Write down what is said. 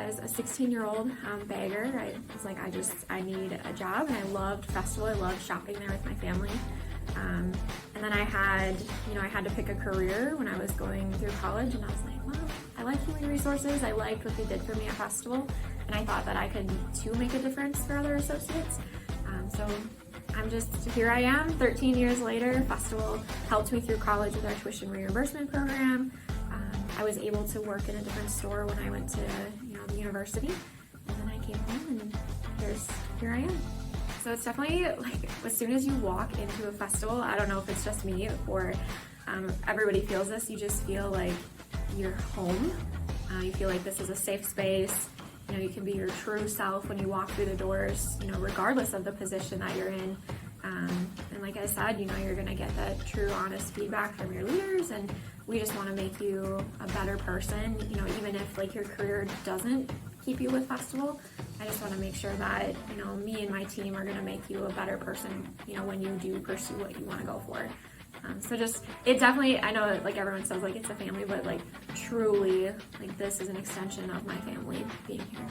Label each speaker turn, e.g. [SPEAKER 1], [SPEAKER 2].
[SPEAKER 1] as a 16-year-old bagger. I was like, I need a job, and I loved festival. I loved shopping there with my family. And then I had to pick a career when I was going through college, and I was like, well, I like human resources. I liked what they did for me at festival, and I thought that I could too make a difference for other associates. So here I am 13 years later. Festival helped me through college with our tuition reimbursement program. I was able to work in a different store when I went to the university, and then I came home, and here I am. So it's definitely like, as soon as you walk into a festival, I don't know if it's just me or everybody feels this, you just feel like you're home. You feel like this is a safe space. You can be your true self when you walk through the doors, regardless of the position that you're in. And like I said, you're gonna get that true, honest feedback from your leaders, and we just want to make you a better person. Even if like your career doesn't keep you with festival, I just want to make sure that me and my team are gonna make you a better person. When you do pursue what you want to go for. It definitely, I know like everyone says like it's a family, but like truly, like this is an extension of my family being here.